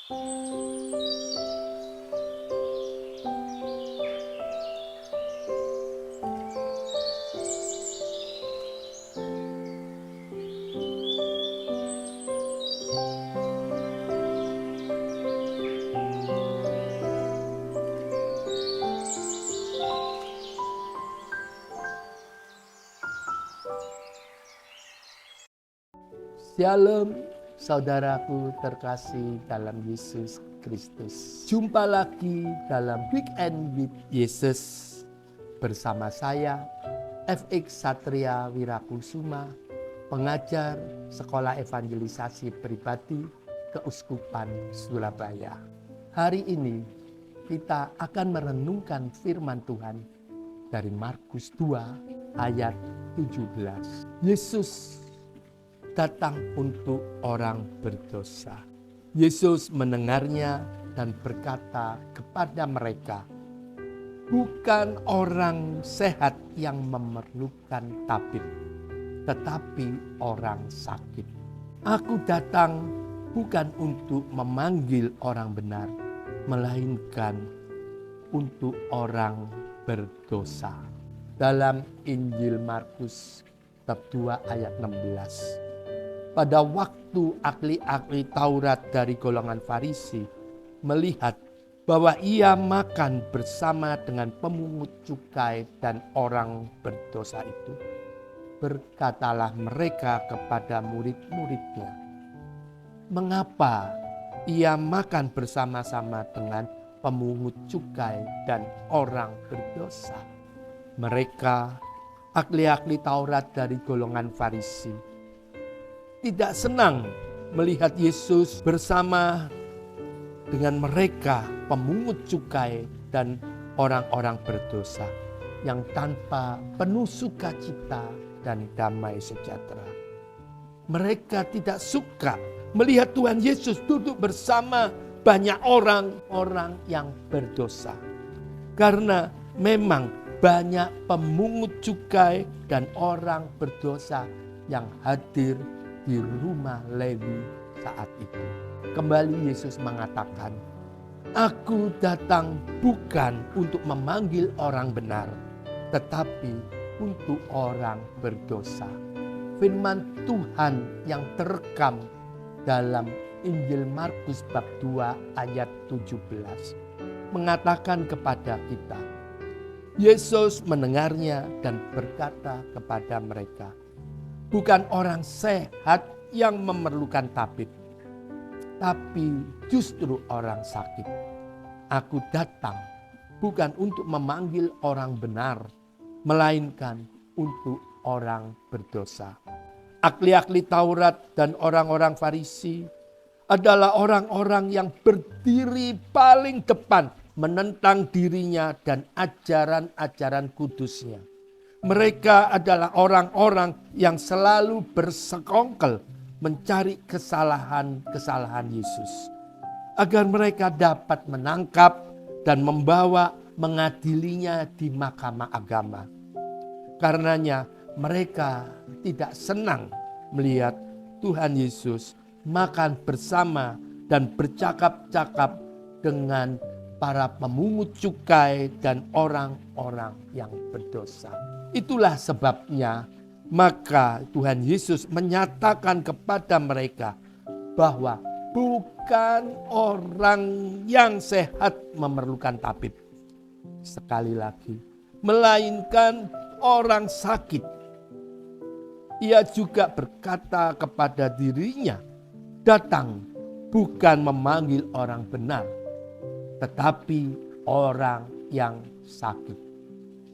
Shalom, saudaraku terkasih dalam Yesus Kristus. Jumpa lagi dalam Weekend with Yesus bersama saya, FX Satria Wirakusuma, pengajar Sekolah Evangelisasi Pribadi Keuskupan Surabaya. Hari ini kita akan merenungkan firman Tuhan dari Markus 2 ayat 17. Yesus datang untuk orang berdosa. Yesus mendengarnya dan berkata kepada mereka, "Bukan orang sehat yang memerlukan tabib, tetapi orang sakit. Aku datang bukan untuk memanggil orang benar, melainkan untuk orang berdosa." Dalam Injil Markus bab 2 ayat 16. Pada waktu ahli-ahli Taurat dari golongan Farisi melihat bahwa ia makan bersama dengan pemungut cukai dan orang berdosa itu, berkatalah mereka kepada murid-muridnya, "Mengapa ia makan bersama-sama dengan pemungut cukai dan orang berdosa?" Mereka, ahli-ahli Taurat dari golongan Farisi, tidak senang melihat Yesus bersama dengan mereka pemungut cukai dan orang-orang berdosa yang tanpa penuh sukacita dan damai sejahtera. Mereka tidak suka melihat Tuhan Yesus duduk bersama banyak orang-orang yang berdosa. Karena memang banyak pemungut cukai dan orang berdosa yang hadir di rumah Lewi saat itu. Kembali Yesus mengatakan, "Aku datang bukan untuk memanggil orang benar, tetapi untuk orang berdosa." Firman Tuhan yang terekam dalam Injil Markus bab 2 ayat 17 mengatakan kepada kita, Yesus mendengarnya dan berkata kepada mereka, "Bukan orang sehat yang memerlukan tabib, tapi justru orang sakit. Aku datang bukan untuk memanggil orang benar, melainkan untuk orang berdosa." Ahli-ahli Taurat dan orang-orang Farisi adalah orang-orang yang berdiri paling depan menentang dirinya dan ajaran-ajaran kudusnya. Mereka adalah orang-orang yang selalu bersekongkol mencari kesalahan-kesalahan Yesus, agar mereka dapat menangkap dan membawa mengadilinya di mahkamah agama. Karenanya mereka tidak senang melihat Tuhan Yesus makan bersama dan bercakap-cakap dengan para pemungut cukai dan orang-orang yang berdosa. Itulah sebabnya maka Tuhan Yesus menyatakan kepada mereka bahwa bukan orang yang sehat memerlukan tabib. Sekali lagi, melainkan orang sakit. Ia juga berkata kepada dirinya, datang bukan memanggil orang benar, tetapi orang yang sakit.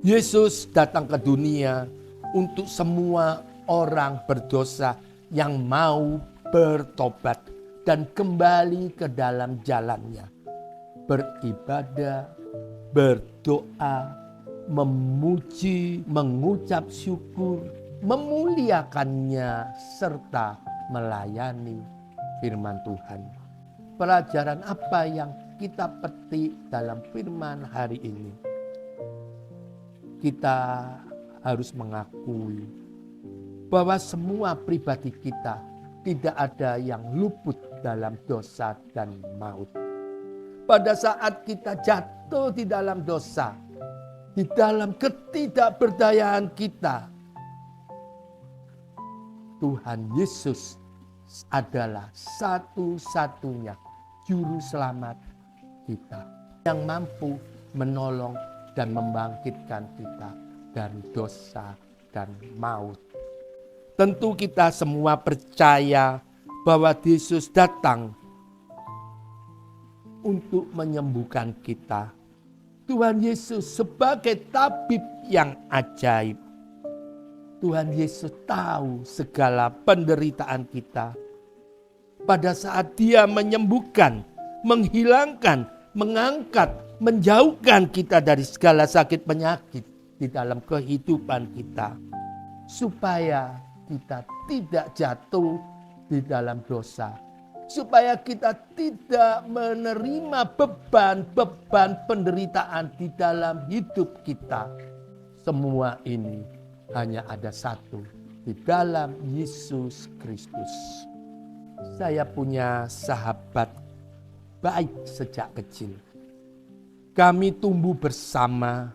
Yesus datang ke dunia untuk semua orang berdosa yang mau bertobat dan kembali ke dalam jalannya. Beribadah, berdoa, memuji, mengucap syukur, memuliakannya, serta melayani firman Tuhan. Pelajaran apa yang kita petik dalam firman hari ini? Kita harus mengakui bahwa semua pribadi kita tidak ada yang luput dalam dosa dan maut. Pada saat kita jatuh di dalam dosa, di dalam ketidakberdayaan kita, Tuhan Yesus adalah satu-satunya juru selamat kita yang mampu menolong dan membangkitkan kita dari dosa dan maut. Tentu kita semua percaya bahwa Yesus datang untuk menyembuhkan kita. Tuhan Yesus sebagai tabib yang ajaib. Tuhan Yesus tahu segala penderitaan kita. Pada saat Dia menyembuhkan, menghilangkan, mengangkat, menjauhkan kita dari segala sakit penyakit di dalam kehidupan kita. Supaya kita tidak jatuh di dalam dosa. Supaya kita tidak menerima beban-beban penderitaan di dalam hidup kita. Semua ini hanya ada satu, di dalam Yesus Kristus. Saya punya sahabat baik sejak kecil. Kami tumbuh bersama,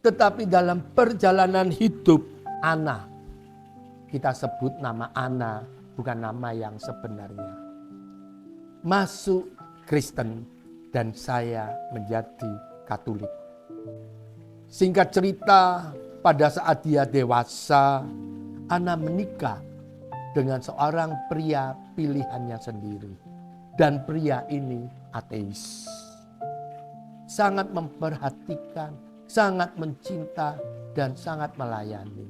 tetapi dalam perjalanan hidup Ana, kita sebut nama Ana, bukan nama yang sebenarnya, masuk Kristen dan saya menjadi Katolik. Singkat cerita, pada saat dia dewasa, Ana menikah dengan seorang pria pilihannya sendiri. Dan pria ini ateis. Sangat memperhatikan, sangat mencinta, dan sangat melayani.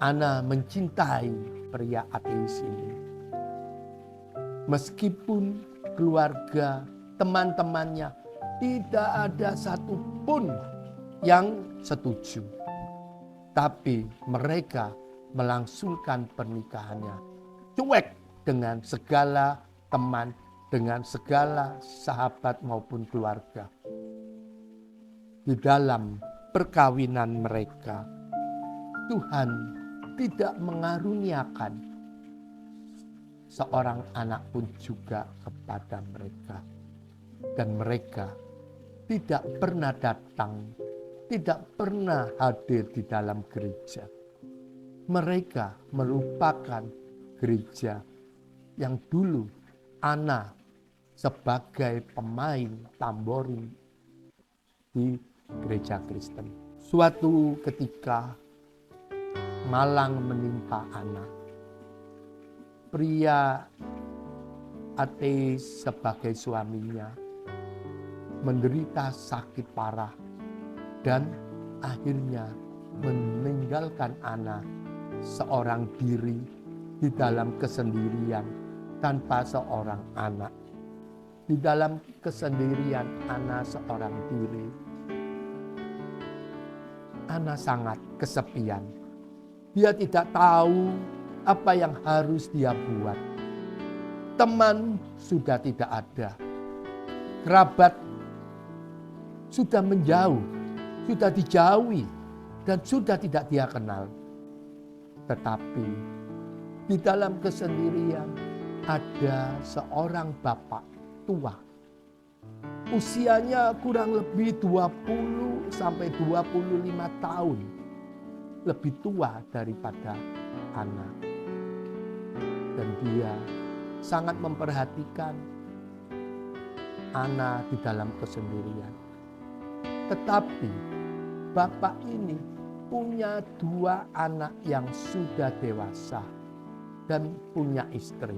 Ana mencintai pria ateis ini. Meskipun keluarga, teman-temannya tidak ada satupun yang setuju. Tapi mereka melangsungkan pernikahannya. Cuek dengan segala teman, dengan segala sahabat maupun keluarga. Di dalam perkawinan mereka, Tuhan tidak mengaruniakan seorang anak pun juga kepada mereka. Dan mereka tidak pernah datang, tidak pernah hadir di dalam gereja. Mereka merupakan gereja yang dulu Ana sebagai pemain tamborin di gereja Kristen. Suatu ketika malang menimpa Ana. Pria ateis sebagai suaminya menderita sakit parah dan akhirnya meninggalkan Ana seorang diri di dalam kesendirian tanpa seorang anak. Di dalam kesendirian Ana seorang diri, Ana sangat kesepian. Dia tidak tahu apa yang harus dia buat. Teman sudah tidak ada. Kerabat sudah menjauh, sudah dijauhi, dan sudah tidak dia kenal. Tetapi di dalam kesendirian ada seorang bapak tua. Usianya kurang lebih 20 sampai 25 tahun. Lebih tua daripada Ana. Dan dia sangat memperhatikan Ana di dalam kesendirian. Tetapi bapak ini punya 2 anak yang sudah dewasa dan punya istri.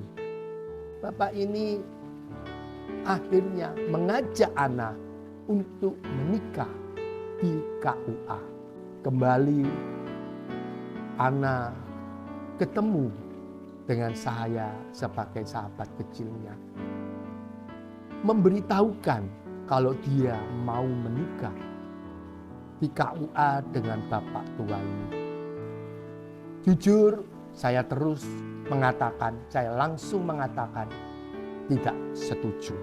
Bapak ini akhirnya mengajak Ana untuk menikah di KUA. Kembali Ana ketemu dengan saya sebagai sahabat kecilnya. Memberitahukan kalau dia mau menikah di KUA dengan bapak tua ini. Jujur, saya terus mengatakan, saya langsung mengatakan tidak setuju.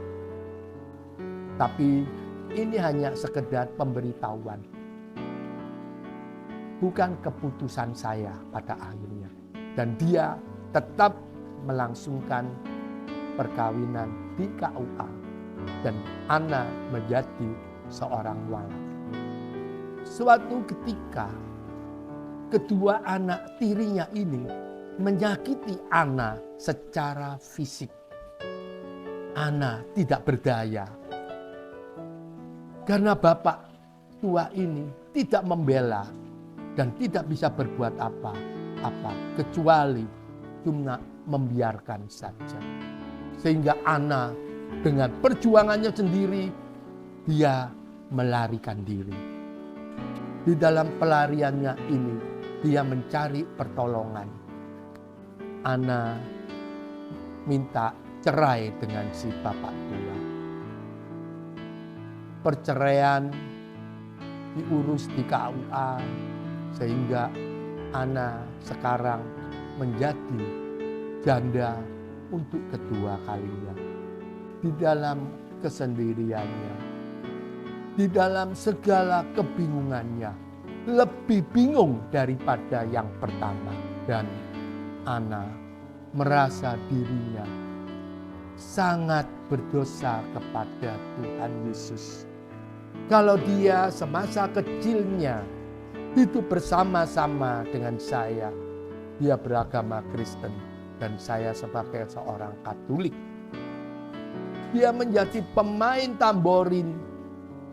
Tapi ini hanya sekedar pemberitahuan. Bukan keputusan saya pada akhirnya. Dan dia tetap melangsungkan perkawinan di KUA dan Ana menjadi seorang walaf. Suatu ketika kedua anak tirinya ini menyakiti Ana secara fisik. Ana tidak berdaya karena bapak tua ini tidak membela dan tidak bisa berbuat apa-apa kecuali cuma membiarkan saja. Sehingga Ana dengan perjuangannya sendiri dia melarikan diri. Di dalam pelariannya ini dia mencari pertolongan. Ana minta cerai dengan si bapak tua. Perceraian diurus di KUA sehingga Ana sekarang menjadi janda untuk kedua kalinya. Di dalam kesendiriannya, di dalam segala kebingungannya, lebih bingung daripada yang pertama. Dan Ana merasa dirinya sangat berdosa kepada Tuhan Yesus. Kalau dia semasa kecilnya hidup bersama-sama dengan saya, dia beragama Kristen dan saya sebagai seorang Katolik. Dia menjadi pemain tamborin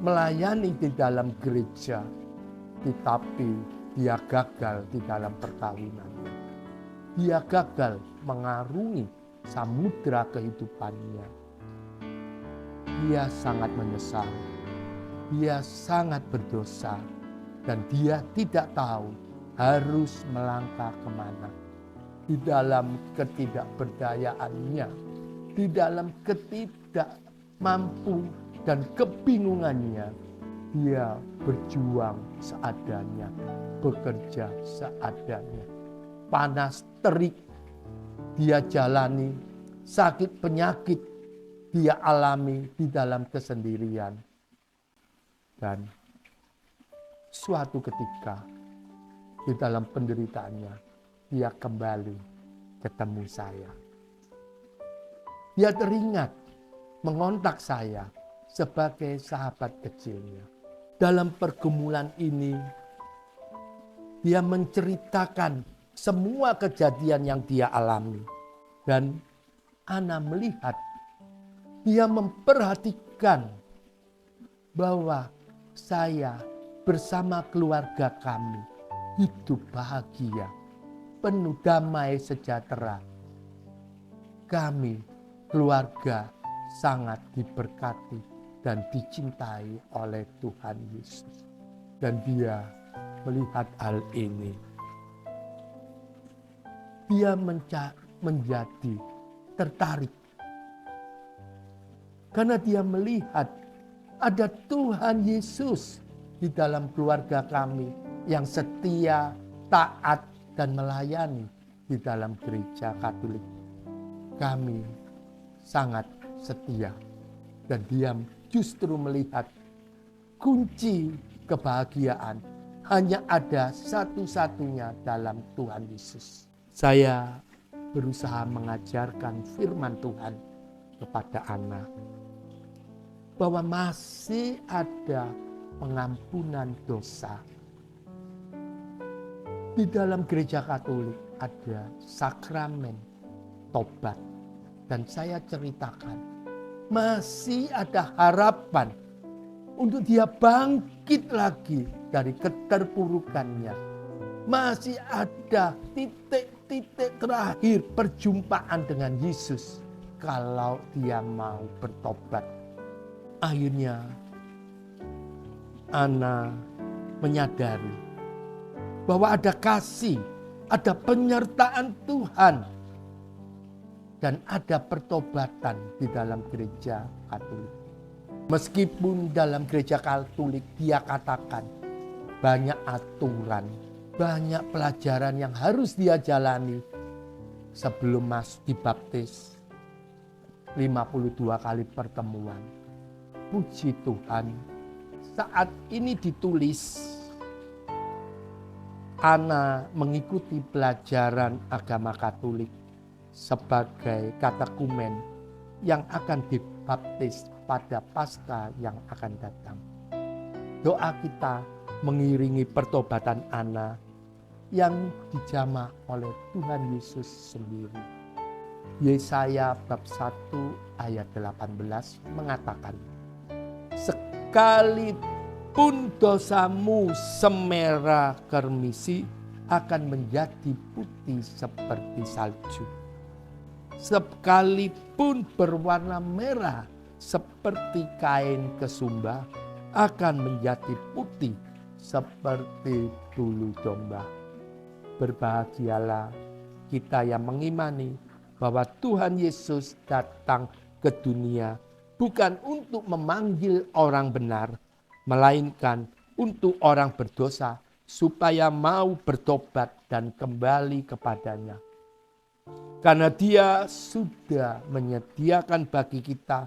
melayani di dalam gereja, tetapi dia gagal di dalam perkawinannya. Dia gagal mengarungi samudra kehidupannya. Dia sangat menyesal. Dia sangat berdosa dan dia tidak tahu harus melangkah kemana. Di dalam ketidakberdayaannya, di dalam ketidakmampu dan kebingungannya, dia berjuang seadanya, bekerja seadanya. Panas terik dia jalani, sakit penyakit dia alami di dalam kesendirian. Dan suatu ketika di dalam penderitaannya, dia kembali ketemu saya. Dia teringat mengontak saya sebagai sahabat kecilnya. Dalam pergumulan ini, dia menceritakan semua kejadian yang dia alami. Dan Ana melihat, dia memperhatikan bahwa saya bersama keluarga kami hidup bahagia, penuh damai sejahtera. Kami, keluarga, sangat diberkati dan dicintai oleh Tuhan Yesus. Dan dia melihat hal ini. Dia menjadi tertarik. Karena dia melihat ada Tuhan Yesus di dalam keluarga kami yang setia, taat, dan melayani di dalam gereja Katolik. Kami sangat setia. Dan dia justru melihat kunci kebahagiaan hanya ada satu-satunya dalam Tuhan Yesus. Saya berusaha mengajarkan firman Tuhan kepada Ana bahwa masih ada pengampunan dosa. Di dalam gereja Katolik ada sakramen tobat. Dan saya ceritakan, masih ada harapan untuk dia bangkit lagi dari keterpurukannya. Masih ada titik-titik terakhir perjumpaan dengan Yesus kalau dia mau bertobat. Akhirnya Ana menyadari bahwa ada kasih, ada penyertaan Tuhan, dan ada pertobatan di dalam gereja Katolik. Meskipun dalam gereja Katolik dia katakan banyak aturan, banyak pelajaran yang harus dia jalani sebelum masuk dibaptis, 52 kali pertemuan. Puji Tuhan, saat ini ditulis, Ana mengikuti pelajaran agama Katolik sebagai katekumen yang akan dibaptis pada Paskah yang akan datang. Doa kita mengiringi pertobatan Ana yang dijamah oleh Tuhan Yesus sendiri. Yesaya bab 1 ayat 18 mengatakan, sekalipun dosamu semerah kermisi akan menjadi putih seperti salju. Sekalipun berwarna merah seperti kain kesumba akan menjadi putih seperti bulu domba. Berbahagialah kita yang mengimani bahwa Tuhan Yesus datang ke dunia bukan untuk memanggil orang benar, melainkan untuk orang berdosa supaya mau bertobat dan kembali kepadanya. Karena Dia sudah menyediakan bagi kita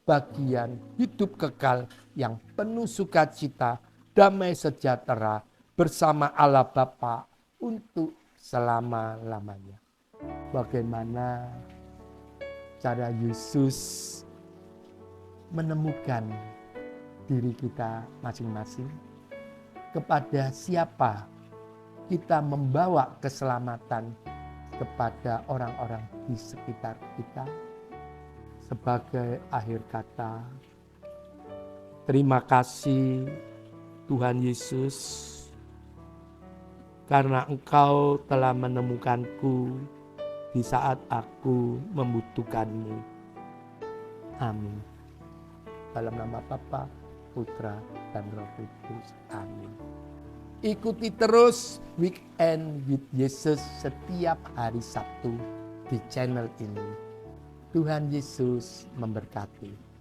bagian hidup kekal yang penuh sukacita, damai sejahtera bersama Allah Bapa untuk selama-lamanya. Bagaimana cara Yesus menemukan diri kita masing-masing? Kepada siapa kita membawa keselamatan kepada orang-orang di sekitar kita? Sebagai akhir kata, terima kasih Tuhan Yesus karena Engkau telah menemukanku di saat aku membutuhkanmu. Amin. Dalam nama Bapa, Putra, dan Roh Kudus. Amin. Ikuti terus Weekend with Yesus setiap hari Sabtu di channel ini. Tuhan Yesus memberkati.